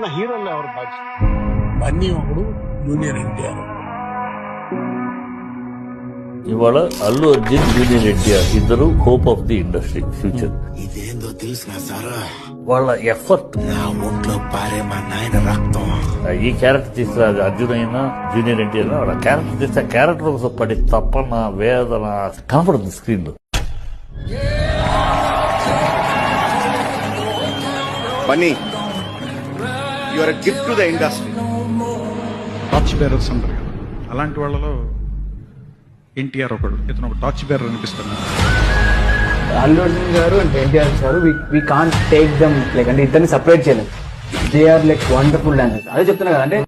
ఇప్పుడున్న హీరోలు ఎవరు బాధ్యత? బన్నీ ఒకడు, జూనియర్ ఎన్టీఆర్. ఇవాళ అల్లు అర్జున్, జూనియర్ ఎన్టీఆర్ ఇద్దరు hope of the industry future. ఇదేందో తెలుసునా సారా, వాళ్ళ ఎఫర్ట్ నా ఒంట్లో పారే మా నాయన రక్తం. ఈ క్యారెక్టర్ తీస్తే అది అర్జున్ అయినా జూనియర్ ఎన్టీఆర్ అయినా వాళ్ళ క్యారెక్టర్ తీస్తే ఆ క్యారెక్టర్ కోసం పడి తప్పన వేదన కనపడుతుంది స్క్రీన్ లో. Bunny, you are a gift to the industry. Torch bearers అంటారు కదా, అలాంటి వాళ్ళలో ఎన్టీఆర్ ఒకడు. ఇతను ఒక టార్చ్ బేరర్ అనిపిస్తున్నాడు. అల్లు అర్జున్ గారు అండ్ ఎన్టీఆర్ గారు we can't take them like, అంటే ఇద్దరిని సపరేట్ చేయలేదు. They are like wonderful dancers. అదే చెప్తున్నా కదా, అంటే